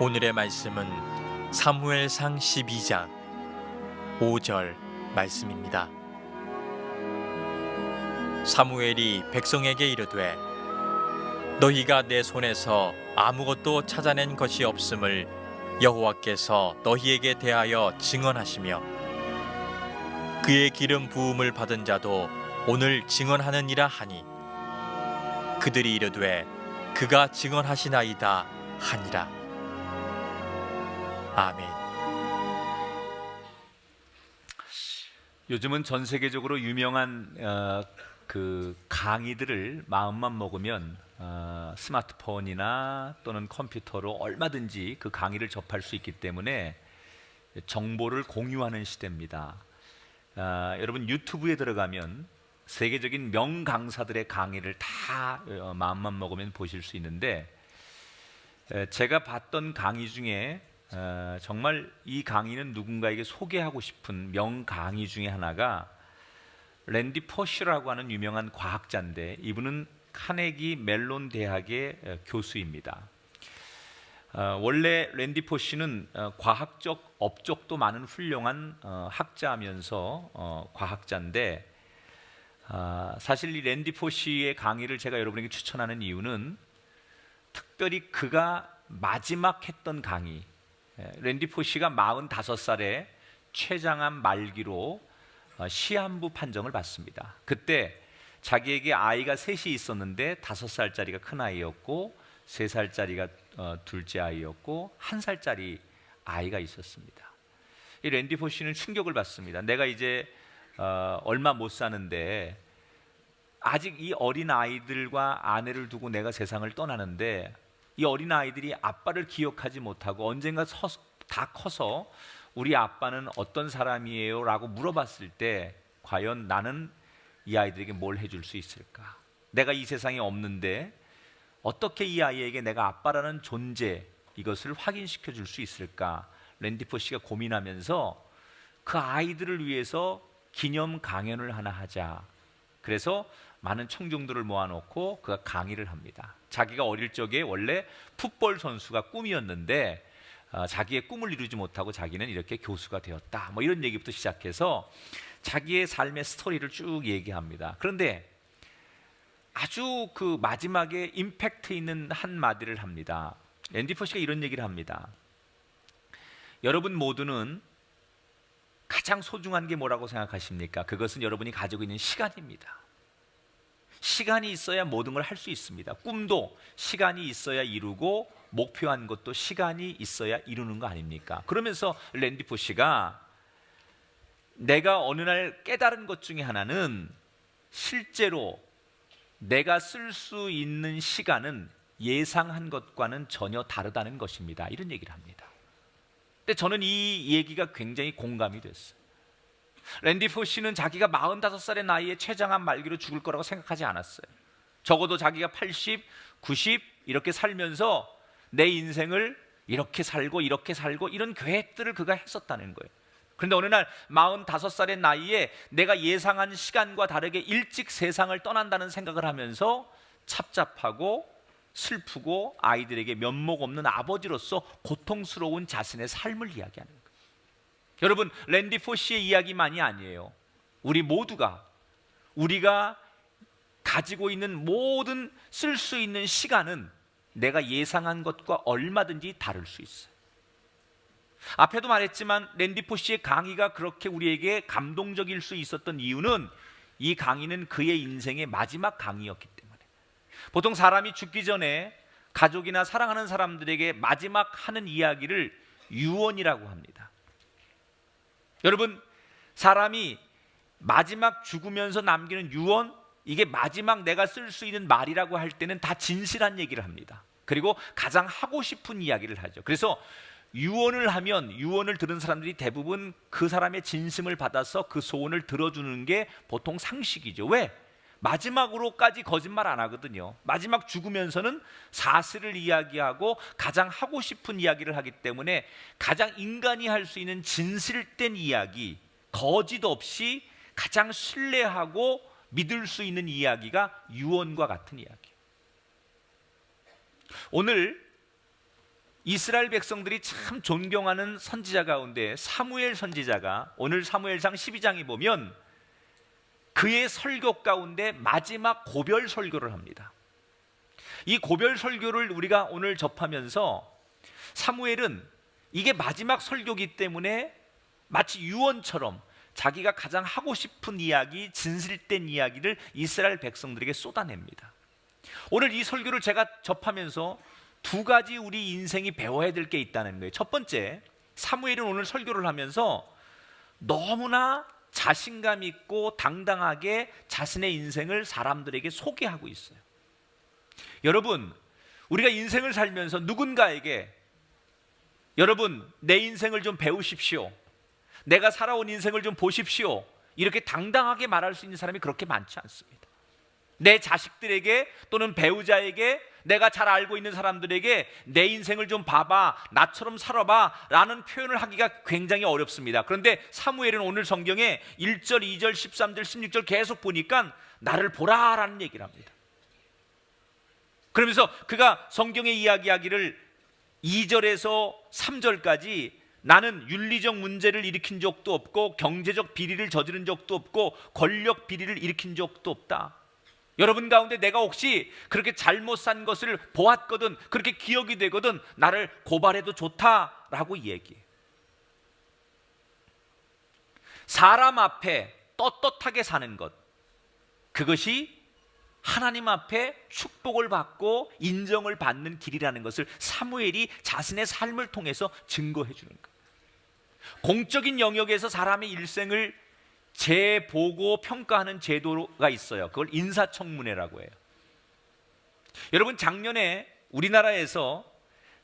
오늘의 말씀은 사무엘상 12장 5절 말씀입니다. 사무엘이 백성에게 이르되 너희가 내 손에서 아무것도 찾아낸 것이 없음을 여호와께서 너희에게 대하여 증언하시며 그의 기름 부음을 받은 자도 오늘 증언하느니라 하니 그들이 이르되 그가 증언하시나이다 하니라. 아멘. 요즘은 전 세계적으로 유명한 그 강의들을 마음만 먹으면 스마트폰이나 또는 컴퓨터로 얼마든지 그 강의를 접할 수 있기 때문에 정보를 공유하는 시대입니다. 여러분 유튜브에 들어가면 세계적인 명강사들의 강의를 다 마음만 먹으면 보실 수 있는데, 제가 봤던 강의 중에 정말 이 강의는 누군가에게 소개하고 싶은 명강의 중에 하나가 랜디 포시라고 하는 유명한 과학자인데, 이분은 카네기 멜론 대학의 교수입니다. 원래 랜디 포시는 과학적 업적도 많은 훌륭한 학자면서 과학자인데, 사실 이 랜디 포시의 강의를 제가 여러분에게 추천하는 이유는 특별히 그가 마지막 했던 강의, 랜디 포시가 45살에 췌장암 말기로 시한부 판정을 받습니다. 그때 자기에게 아이가 셋이 있었는데 5살짜리가 큰 아이였고 3살짜리가 둘째 아이였고 1살짜리 아이가 있었습니다. 이 랜디 포시는 충격을 받습니다. 내가 이제 얼마 못 사는데 아직 이 어린 아이들과 아내를 두고 내가 세상을 떠나는데, 이 어린 아이들이 아빠를 기억하지 못하고 언젠가 다 커서 우리 아빠는 어떤 사람이에요? 라고 물어봤을 때 과연 나는 이 아이들에게 뭘 해줄 수 있을까? 내가 이 세상에 없는데 어떻게 이 아이에게 내가 아빠라는 존재, 이것을 확인시켜 줄 수 있을까? 랜디 포시가 고민하면서 그 아이들을 위해서 기념 강연을 하나 하자. 그래서 많은 청중들을 모아놓고 그가 강의를 합니다. 자기가 어릴 적에 원래 풋볼 선수가 꿈이었는데 자기의 꿈을 이루지 못하고 자기는 이렇게 교수가 되었다, 뭐 이런 얘기부터 시작해서 자기의 삶의 스토리를 쭉 얘기합니다. 그런데 아주 그 마지막에 임팩트 있는 한마디를 합니다. 랜디 포시가 이런 얘기를 합니다. 여러분 모두는 가장 소중한 게 뭐라고 생각하십니까? 그것은 여러분이 가지고 있는 시간입니다. 시간이 있어야 모든 걸 할 수 있습니다. 꿈도 시간이 있어야 이루고 목표한 것도 시간이 있어야 이루는 거 아닙니까? 그러면서 랜디 포시가 내가 어느 날 깨달은 것 중에 하나는 실제로 내가 쓸 수 있는 시간은 예상한 것과는 전혀 다르다는 것입니다. 이런 얘기를 합니다. 근데 저는 이 얘기가 굉장히 공감이 됐어요. 랜디 포시는 자기가 45살의 나이에 췌장암 말기로 죽을 거라고 생각하지 않았어요. 적어도 자기가 80, 90 이렇게 살면서 내 인생을 이렇게 살고 이런 계획들을 그가 했었다는 거예요. 그런데 어느 날 45살의 나이에 내가 예상한 시간과 다르게 일찍 세상을 떠난다는 생각을 하면서 착잡하고 슬프고 아이들에게 면목 없는 아버지로서 고통스러운 자신의 삶을 이야기하는 거예요. 여러분, 랜디 포시의 이야기만이 아니에요. 우리 모두가 우리가 가지고 있는 모든 쓸 수 있는 시간은 내가 예상한 것과 얼마든지 다를 수 있어요. 앞에도 말했지만 랜디 포시의 강의가 그렇게 우리에게 감동적일 수 있었던 이유는 이 강의는 그의 인생의 마지막 강의였기 때문에. 보통 사람이 죽기 전에 가족이나 사랑하는 사람들에게 마지막 하는 이야기를 유언이라고 합니다. 여러분, 사람이 마지막 죽으면서 남기는 유언, 이게 마지막 내가 쓸 수 있는 말이라고 할 때는 다 진실한 얘기를 합니다. 그리고 가장 하고 싶은 이야기를 하죠. 그래서 유언을 하면 유언을 들은 사람들이 대부분 그 사람의 진심을 받아서 그 소원을 들어주는 게 보통 상식이죠. 왜? 마지막으로까지 거짓말 안 하거든요. 마지막 죽으면서는 사실을 이야기하고 가장 하고 싶은 이야기를 하기 때문에 가장 인간이 할 수 있는 진실된 이야기, 거짓 없이 가장 신뢰하고 믿을 수 있는 이야기가 유언과 같은 이야기. 오늘 이스라엘 백성들이 참 존경하는 선지자 가운데 사무엘 선지자가 오늘 사무엘상 12장에 보면 그의 설교 가운데 마지막 고별 설교를 합니다. 이 고별 설교를 우리가 오늘 접하면서 사무엘은 이게 마지막 설교이기 때문에 마치 유언처럼 자기가 가장 하고 싶은 이야기, 진실된 이야기를 이스라엘 백성들에게 쏟아냅니다. 오늘 이 설교를 제가 접하면서 두 가지 우리 인생이 배워야 될 게 있다는 거예요. 첫 번째, 사무엘은 오늘 설교를 하면서 너무나 자신감 있고 당당하게 자신의 인생을 사람들에게 소개하고 있어요. 여러분, 우리가 인생을 살면서 누군가에게 여러분, 내 인생을 좀 배우십시오, 내가 살아온 인생을 좀 보십시오, 이렇게 당당하게 말할 수 있는 사람이 그렇게 많지 않습니다. 내 자식들에게 또는 배우자에게, 내가 잘 알고 있는 사람들에게 내 인생을 좀 봐봐, 나처럼 살아봐 라는 표현을 하기가 굉장히 어렵습니다. 그런데 사무엘은 오늘 성경에 1절, 2절, 13절, 16절 계속 보니까 나를 보라라는 얘기를 합니다. 그러면서 그가 성경에 이야기하기를 2절에서 3절까지 나는 윤리적 문제를 일으킨 적도 없고 경제적 비리를 저지른 적도 없고 권력 비리를 일으킨 적도 없다. 여러분 가운데 내가 혹시 그렇게 잘못 산 것을 보았거든, 그렇게 기억이 되거든 나를 고발해도 좋다라고 얘기해. 사람 앞에 떳떳하게 사는 것, 그것이 하나님 앞에 축복을 받고 인정을 받는 길이라는 것을 사무엘이 자신의 삶을 통해서 증거해 주는 거예요. 공적인 영역에서 사람의 일생을 재보고 평가하는 제도가 있어요. 그걸 인사청문회라고 해요. 여러분, 작년에 우리나라에서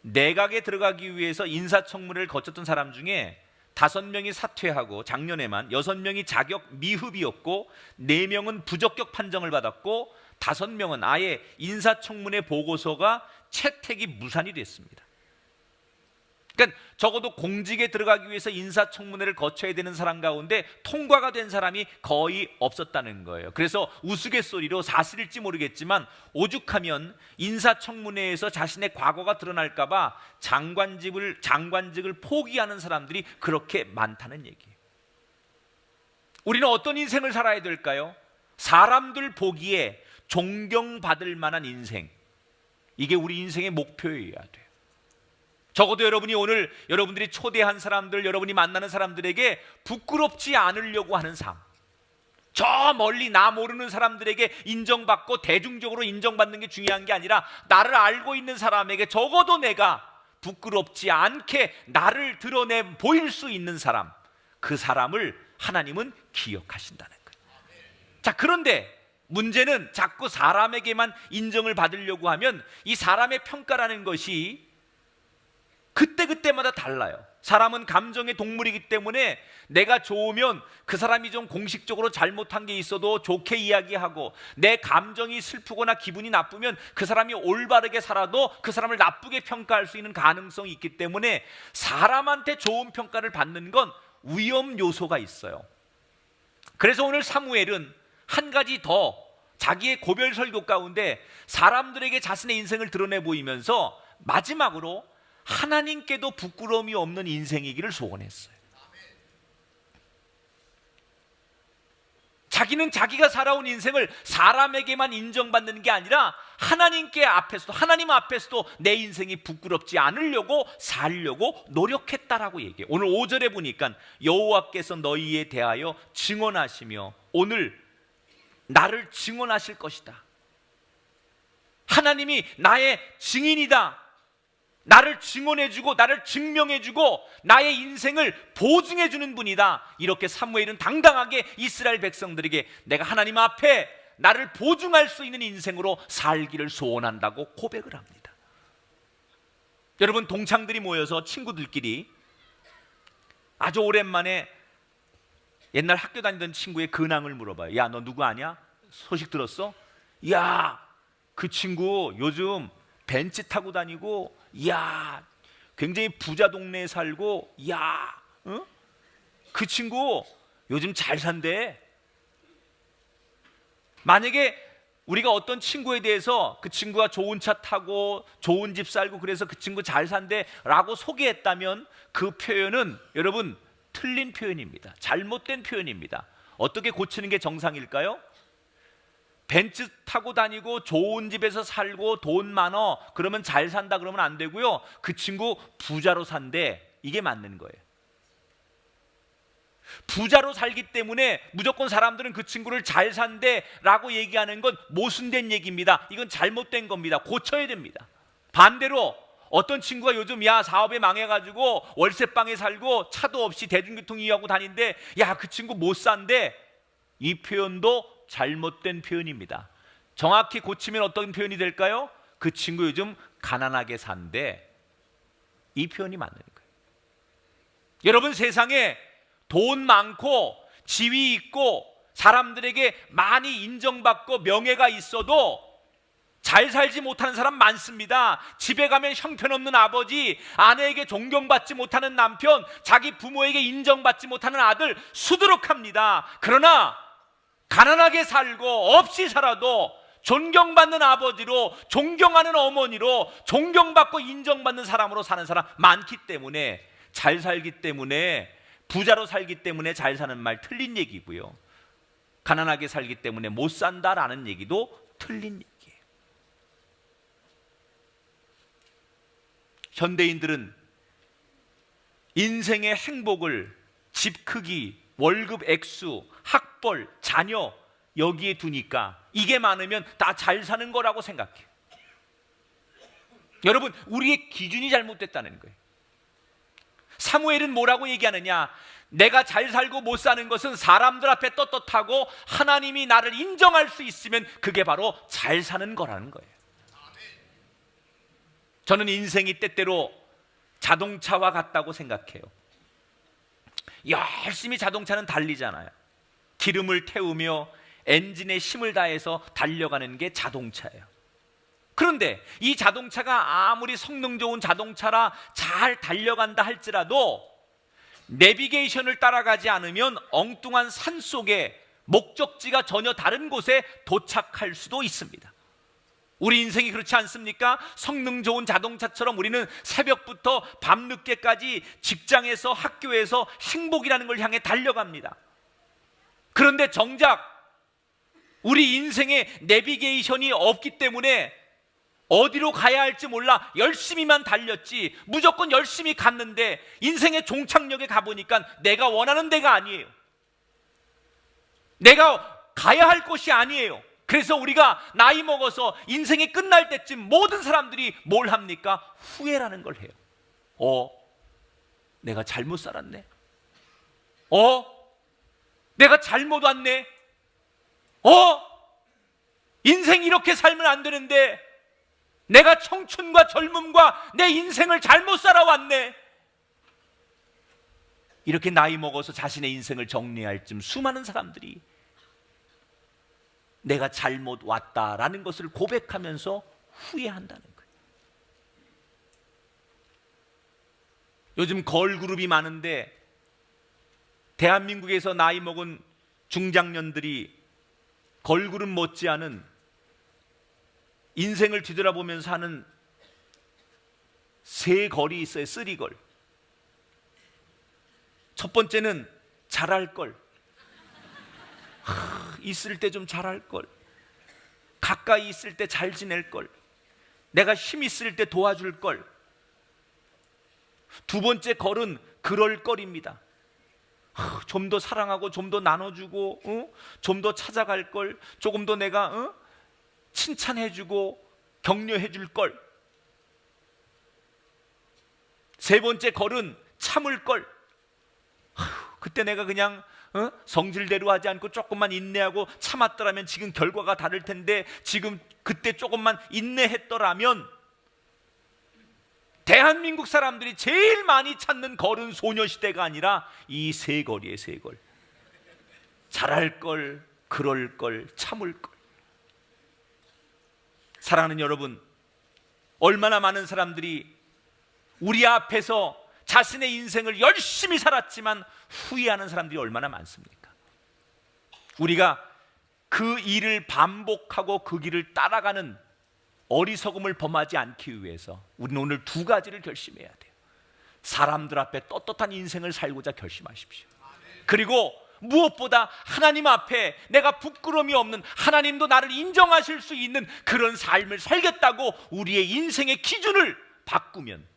내각에 들어가기 위해서 인사청문회를 거쳤던 사람 중에 5명이 사퇴하고 작년에만 6명이 자격 미흡이었고 4명은 부적격 판정을 받았고 5명은 아예 인사청문회 보고서가 채택이 무산이 됐습니다. 그러니까 적어도 공직에 들어가기 위해서 인사청문회를 거쳐야 되는 사람 가운데 통과가 된 사람이 거의 없었다는 거예요. 그래서 우스갯소리로 사실일지 모르겠지만 오죽하면 인사청문회에서 자신의 과거가 드러날까 봐 장관직을 포기하는 사람들이 그렇게 많다는 얘기예요. 우리는 어떤 인생을 살아야 될까요? 사람들 보기에 존경받을 만한 인생, 이게 우리 인생의 목표여야 돼요. 적어도 여러분이 오늘 여러분들이 초대한 사람들, 여러분이 만나는 사람들에게 부끄럽지 않으려고 하는 삶, 저 멀리 나 모르는 사람들에게 인정받고 대중적으로 인정받는 게 중요한 게 아니라 나를 알고 있는 사람에게 적어도 내가 부끄럽지 않게 나를 드러내 보일 수 있는 사람, 그 사람을 하나님은 기억하신다는 거예요. 자, 그런데 문제는 자꾸 사람에게만 인정을 받으려고 하면 이 사람의 평가라는 것이 그때그때마다 달라요. 사람은 감정의 동물이기 때문에 내가 좋으면 그 사람이 좀 공식적으로 잘못한 게 있어도 좋게 이야기하고, 내 감정이 슬프거나 기분이 나쁘면 그 사람이 올바르게 살아도 그 사람을 나쁘게 평가할 수 있는 가능성이 있기 때문에 사람한테 좋은 평가를 받는 건 위험 요소가 있어요. 그래서 오늘 사무엘은 한 가지 더 자기의 고별 설교 가운데 사람들에게 자신의 인생을 드러내 보이면서 마지막으로 하나님께도 부끄러움이 없는 인생이기를 소원했어요. 자기는 자기가 살아온 인생을 사람에게만 인정받는 게 아니라 하나님 앞에서도 내 인생이 부끄럽지 않으려고 살려고 노력했다라고 얘기해요. 오늘 5절에 보니까 여호와께서 너희에 대하여 증언하시며 오늘 나를 증언하실 것이다. 하나님이 나의 증인이다. 나를 증언해주고 나를 증명해주고 나의 인생을 보증해주는 분이다. 이렇게 사무엘은 당당하게 이스라엘 백성들에게 내가 하나님 앞에 나를 보증할 수 있는 인생으로 살기를 소원한다고 고백을 합니다. 여러분, 동창들이 모여서 친구들끼리 아주 오랜만에 옛날 학교 다니던 친구의 근황을 물어봐요. 야, 너 누구 아냐? 소식 들었어? 야, 그 친구 요즘 벤츠 타고 다니고, 야, 굉장히 부자 동네에 살고, 야, 어? 그 친구 요즘 잘 산대. 만약에 우리가 어떤 친구에 대해서 그 친구가 좋은 차 타고 좋은 집 살고 그래서 그 친구 잘 산대 라고 소개했다면 그 표현은 여러분 틀린 표현입니다. 잘못된 표현입니다. 어떻게 고치는 게 정상일까요? 벤츠 타고 다니고 좋은 집에서 살고 돈 많어 그러면 잘 산다 그러면 안 되고요. 그 친구 부자로 산대, 이게 맞는 거예요. 부자로 살기 때문에 무조건 사람들은 그 친구를 잘 산대 라고 얘기하는 건 모순된 얘기입니다. 이건 잘못된 겁니다. 고쳐야 됩니다. 반대로 어떤 친구가 요즘 야 사업에 망해가지고 월세방에 살고 차도 없이 대중교통 이용하고 다닌데 야 그 친구 못 산대, 이 표현도 잘못된 표현입니다. 정확히 고치면 어떤 표현이 될까요? 그 친구 요즘 가난하게 산대, 이 표현이 맞는 거예요. 여러분, 세상에 돈 많고 지위 있고 사람들에게 많이 인정받고 명예가 있어도 잘 살지 못하는 사람 많습니다. 집에 가면 형편없는 아버지, 아내에게 존경받지 못하는 남편, 자기 부모에게 인정받지 못하는 아들 수두룩합니다. 그러나 가난하게 살고 없이 살아도 존경받는 아버지로, 존경하는 어머니로, 존경받고 인정받는 사람으로 사는 사람 많기 때문에, 잘 살기 때문에, 부자로 살기 때문에 잘 사는 말 틀린 얘기고요. 가난하게 살기 때문에 못 산다라는 얘기도 틀린 얘기예요. 현대인들은 인생의 행복을 집 크기, 월급 액수, 학벌, 자녀 여기에 두니까 이게 많으면 다 잘 사는 거라고 생각해요. 여러분, 우리의 기준이 잘못됐다는 거예요. 사무엘은 뭐라고 얘기하느냐? 내가 잘 살고 못 사는 것은 사람들 앞에 떳떳하고 하나님이 나를 인정할 수 있으면 그게 바로 잘 사는 거라는 거예요. 저는 인생이 때때로 자동차와 같다고 생각해요. 열심히 자동차는 달리잖아요. 기름을 태우며 엔진에 힘을 다해서 달려가는 게 자동차예요. 그런데 이 자동차가 아무리 성능 좋은 자동차라 잘 달려간다 할지라도 내비게이션을 따라가지 않으면 엉뚱한 산 속에 목적지가 전혀 다른 곳에 도착할 수도 있습니다. 우리 인생이 그렇지 않습니까? 성능 좋은 자동차처럼 우리는 새벽부터 밤늦게까지 직장에서 학교에서 행복이라는 걸 향해 달려갑니다. 그런데 정작 우리 인생에 내비게이션이 없기 때문에 어디로 가야 할지 몰라 열심히만 달렸지, 무조건 열심히 갔는데 인생의 종착역에 가보니까 내가 원하는 데가 아니에요. 내가 가야 할 곳이 아니에요. 그래서 우리가 나이 먹어서 인생이 끝날 때쯤 모든 사람들이 뭘 합니까? 후회라는 걸 해요. 내가 잘못 살았네. 내가 잘못 왔네. 인생 이렇게 살면 안 되는데 내가 청춘과 젊음과 내 인생을 잘못 살아왔네. 이렇게 나이 먹어서 자신의 인생을 정리할 쯤 수많은 사람들이 내가 잘못 왔다라는 것을 고백하면서 후회한다는 거예요. 요즘 걸그룹이 많은데 대한민국에서 나이 먹은 중장년들이 걸그룹 못지않은 인생을 뒤돌아보면서 하는 세 걸이 있어요. 쓰리걸. 첫 번째는 잘할 걸. 있을 때 좀 잘할 걸. 가까이 있을 때 잘 지낼 걸. 내가 힘 있을 때 도와줄 걸. 두 번째 걸은 그럴 걸입니다. 좀 더 사랑하고 좀 더 나눠주고 좀 더 찾아갈 걸. 조금 더 내가 칭찬해주고 격려해줄 걸. 세 번째 걸은 참을 걸. 그때 내가 그냥 성질대로 하지 않고 조금만 인내하고 참았더라면 지금 결과가 다를 텐데, 지금 그때 조금만 인내했더라면. 대한민국 사람들이 제일 많이 찾는 걸은 소녀시대가 아니라 이 세 걸이에요. 세 걸. 잘할 걸, 그럴 걸, 참을 걸. 사랑하는 여러분, 얼마나 많은 사람들이 우리 앞에서 자신의 인생을 열심히 살았지만 후회하는 사람들이 얼마나 많습니까? 우리가 그 일을 반복하고 그 길을 따라가는 어리석음을 범하지 않기 위해서 우리는 오늘 두 가지를 결심해야 돼요. 사람들 앞에 떳떳한 인생을 살고자 결심하십시오. 그리고 무엇보다 하나님 앞에 내가 부끄러움이 없는, 하나님도 나를 인정하실 수 있는 그런 삶을 살겠다고 우리의 인생의 기준을 바꾸면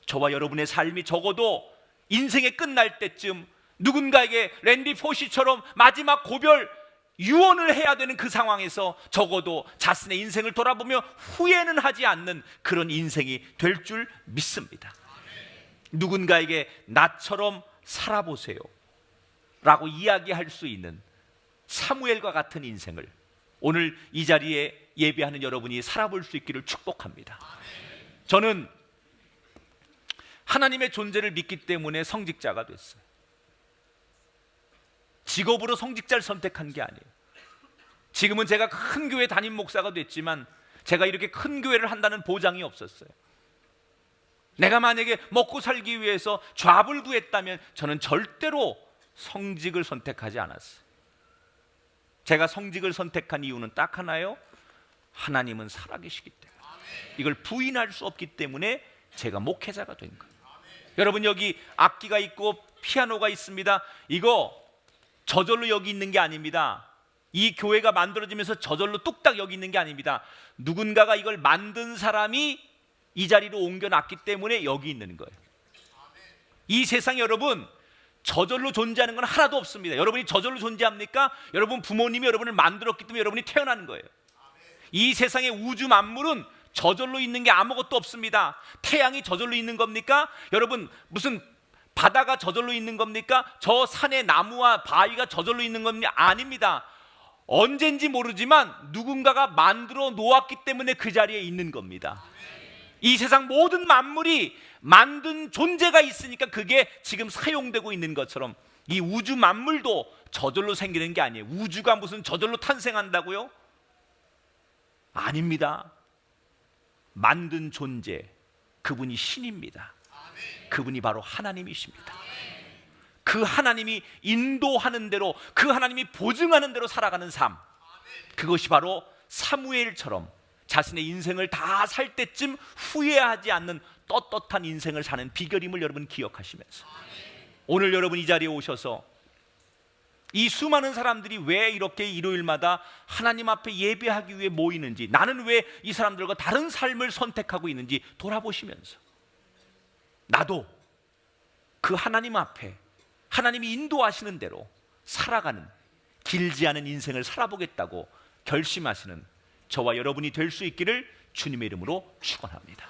저와 여러분의 삶이 적어도 인생의 끝날 때쯤 누군가에게 랜디 포시처럼 마지막 고별 유언을 해야 되는 그 상황에서 적어도 자신의 인생을 돌아보며 후회는 하지 않는 그런 인생이 될 줄 믿습니다. 누군가에게 나처럼 살아보세요 라고 이야기할 수 있는 사무엘과 같은 인생을 오늘 이 자리에 예배하는 여러분이 살아볼 수 있기를 축복합니다. 저는 하나님의 존재를 믿기 때문에 성직자가 됐어요. 직업으로 성직자를 선택한 게 아니에요. 지금은 제가 큰 교회 담임 목사가 됐지만 제가 이렇게 큰 교회를 한다는 보장이 없었어요. 내가 만약에 먹고 살기 위해서 잡을 구했다면 저는 절대로 성직을 선택하지 않았어요. 제가 성직을 선택한 이유는 딱 하나요. 하나님은 살아계시기 때문에. 이걸 부인할 수 없기 때문에 제가 목회자가 된 거예요. 여러분, 여기 악기가 있고 피아노가 있습니다. 이거 저절로 여기 있는 게 아닙니다. 이 교회가 만들어지면서 저절로 뚝딱 여기 있는 게 아닙니다. 누군가가 이걸 만든 사람이 이 자리로 옮겨놨기 때문에 여기 있는 거예요. 이 세상에 여러분 저절로 존재하는 건 하나도 없습니다. 여러분이 저절로 존재합니까? 여러분 부모님이 여러분을 만들었기 때문에 여러분이 태어나는 거예요. 이 세상의 우주 만물은 저절로 있는 게 아무것도 없습니다. 태양이 저절로 있는 겁니까? 여러분 무슨 바다가 저절로 있는 겁니까? 저 산의 나무와 바위가 저절로 있는 겁니까? 아닙니다. 언젠지 모르지만 누군가가 만들어 놓았기 때문에 그 자리에 있는 겁니다. 이 세상 모든 만물이 만든 존재가 있으니까 그게 지금 사용되고 있는 것처럼 이 우주 만물도 저절로 생기는 게 아니에요. 우주가 무슨 저절로 탄생한다고요? 아닙니다. 만든 존재, 그분이 신입니다. 그분이 바로 하나님이십니다. 그 하나님이 인도하는 대로, 그 하나님이 보증하는 대로 살아가는 삶, 그것이 바로 사무엘처럼 자신의 인생을 다 살 때쯤 후회하지 않는 떳떳한 인생을 사는 비결임을 여러분 기억하시면서 오늘 여러분 이 자리에 오셔서 이 수많은 사람들이 왜 이렇게 일요일마다 하나님 앞에 예배하기 위해 모이는지, 나는 왜 이 사람들과 다른 삶을 선택하고 있는지 돌아보시면서 나도 그 하나님 앞에 하나님이 인도하시는 대로 살아가는 길지 않은 인생을 살아보겠다고 결심하시는 저와 여러분이 될 수 있기를 주님의 이름으로 축원합니다.